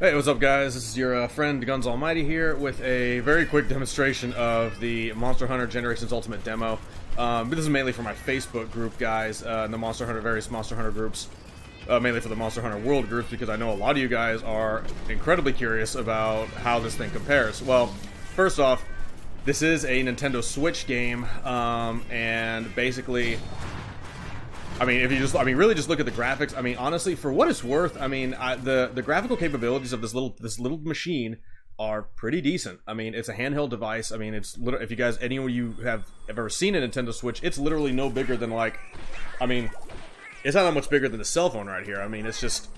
Hey, what's up guys? This is your friend Guns Almighty here with a very quick demonstration of the Monster Hunter Generations Ultimate demo. But this is mainly for my Facebook group, guys, and the various Monster Hunter groups. Mainly for the Monster Hunter World groups, because I know a lot of you guys are incredibly curious about how this thing compares. Well, first off, this is a Nintendo Switch game, and basically, I mean, if you just, really just look at the graphics. I mean, honestly, for what it's worth, I mean, the graphical capabilities of this little machine are pretty decent. I mean, it's a handheld device. I mean, it's if you guys, any of you have ever seen a Nintendo Switch, it's literally no bigger than like, I mean, it's not that much bigger than the cell phone right here. I mean, it's just,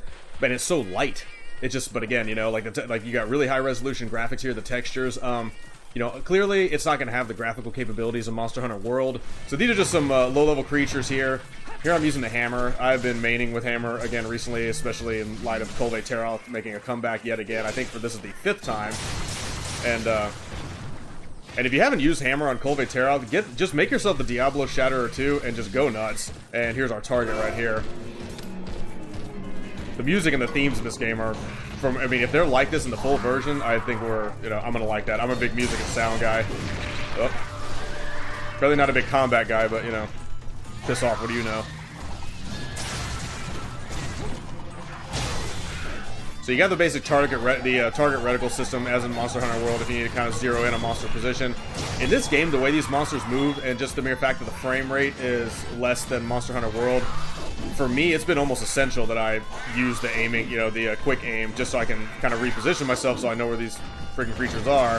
but it's so light. It's just, but again, you know, like you got really high resolution graphics here, the textures. You know, clearly it's not going to have the graphical capabilities of Monster Hunter World. So these are just some low-level creatures here. Here I'm using the hammer. I've been maining with hammer again recently, especially in light of Colve Terral making a comeback yet again. I think for this is the 5th time. And if you haven't used hammer on Colve Terral, just make yourself the Diablo Shatterer 2 and just go nuts. And here's our target right here. The music and the themes of this game are from, I mean, if they're like this in the full version, I think we're, you know, I'm gonna like that. I'm a big music and sound guy. Oh. Probably not a big combat guy, but, you know, piss off, what do you know? So you got the basic target reticle system as in Monster Hunter World if you need to kind of zero in a monster position. In this game, the way these monsters move and just the mere fact that the frame rate is less than Monster Hunter World, for me, it's been almost essential that I use the aiming, you know, the quick aim, just so I can kind of reposition myself so I know where these freaking creatures are.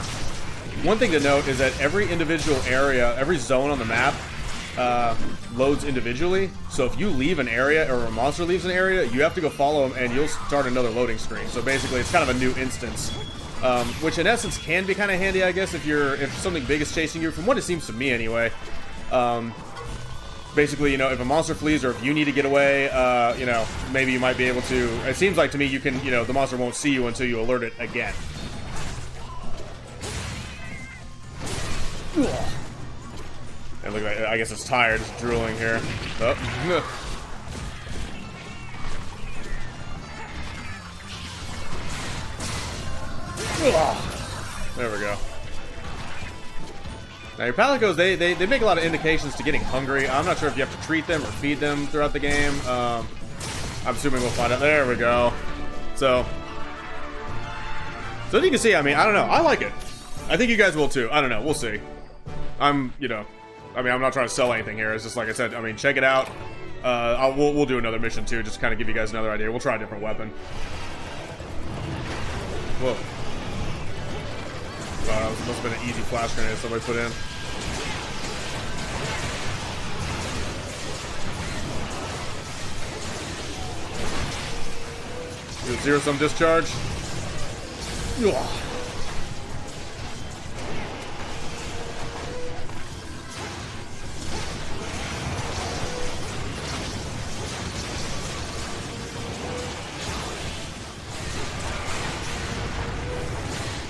One thing to note is that every individual area, every zone on the map, loads individually. So if you leave an area or a monster leaves an area, you have to go follow them and you'll start another loading screen. So basically it's kind of a new instance, which in essence can be kind of handy, I guess, if something big is chasing you, from what it seems to me anyway. Basically, you know, if a monster flees or if you need to get away, you know, maybe you might be able to, it seems like to me you can, you know, the monster won't see you until you alert it again. And look at that, I guess it's tired, it's drooling here. Oh. There we go. Now your palicos, they make a lot of indications to getting hungry. I'm not sure if you have to treat them or feed them throughout the game. I'm assuming we'll find out. There we go. So as you can see, I mean, I don't know. I like it. I think you guys will too. I don't know. We'll see. You know, I mean, I'm not trying to sell anything here. It's just like I said. I mean, check it out. We'll do another mission too, just to kind of give you guys another idea. We'll try a different weapon. Whoa. That must have been an easy flash grenade somebody put in. Zero-sum discharge. Ugh.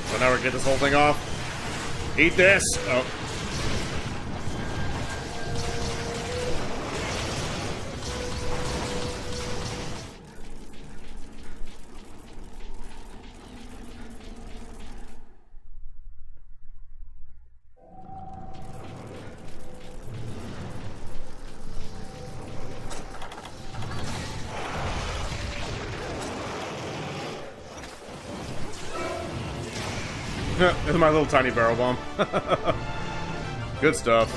So now we're getting this whole thing off. Eat this! Oh. This is my little tiny barrel bomb. Good stuff.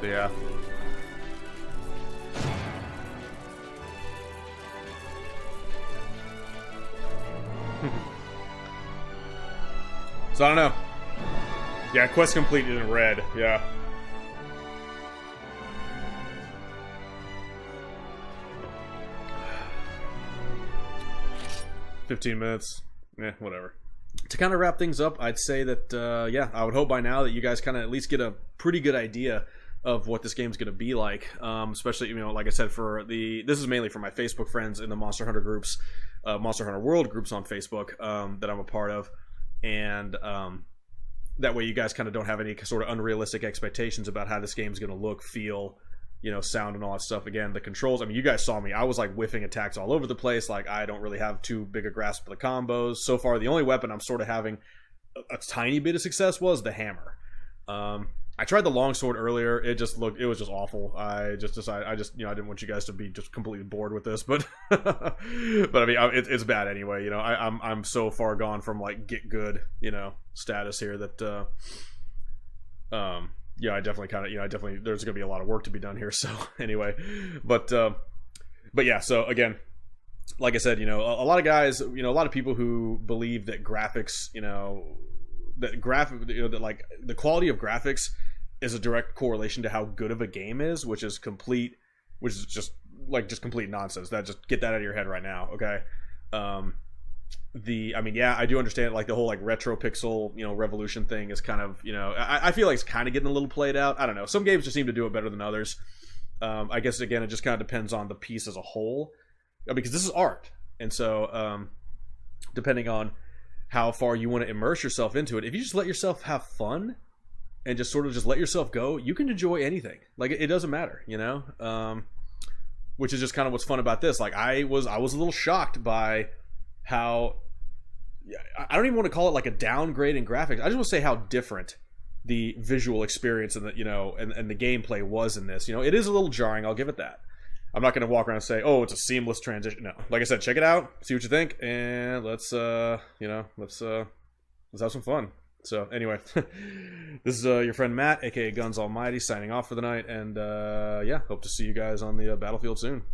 So yeah. So I don't know. Yeah, quest completed in red, yeah. $15 minutes. Yeah, whatever. To kind of wrap things up, I'd say that, yeah, I would hope by now that you guys kind of at least get a pretty good idea of what this game's going to be like. Especially, you know, like I said, this is mainly for my Facebook friends in the Monster Hunter groups, Monster Hunter World groups on Facebook that I'm a part of. and that way you guys kind of don't have any sort of unrealistic expectations about how this game is going to look, feel, sound and all that stuff. Again, the controls, I mean, you guys saw me. I was like whiffing attacks all over the place. Like, I don't really have too big a grasp of the combos. So far, the only weapon I'm sort of having a tiny bit of success was the hammer. I tried the longsword earlier. It was just awful. I just decided, I didn't want you guys to be just completely bored with this, but, but I mean, it's bad anyway. I'm so far gone from like get good, status here that, yeah, I definitely kind of, there's going to be a lot of work to be done here. So anyway, but yeah, so again, like I said, a lot of guys, a lot of people who believe that graphics, that like the quality of graphics is a direct correlation to how good of a game is, which is just complete nonsense. Just get that out of your head right now, okay? I mean, yeah, I do understand like the whole like retro pixel, revolution thing is kind of, I feel like it's kind of getting a little played out. I don't know. Some games just seem to do it better than others. I guess again, it just kind of depends on the piece as a whole, because this is art, and so depending on how far you want to immerse yourself into it, if you just let yourself have fun and just sort of just let yourself go, you can enjoy anything. Like it doesn't matter, which is just kind of what's fun about this. Like I was a little shocked by how, I don't even want to call it like a downgrade in graphics. I just want to say how different the visual experience and and the gameplay was in this. It is a little jarring. I'll give it that. I'm not going to walk around and say, oh, it's a seamless transition. No, like I said, check it out, see what you think, and let's have some fun. So anyway, this is your friend Matt, aka Guns Almighty, signing off for the night, and yeah, hope to see you guys on the battlefield soon.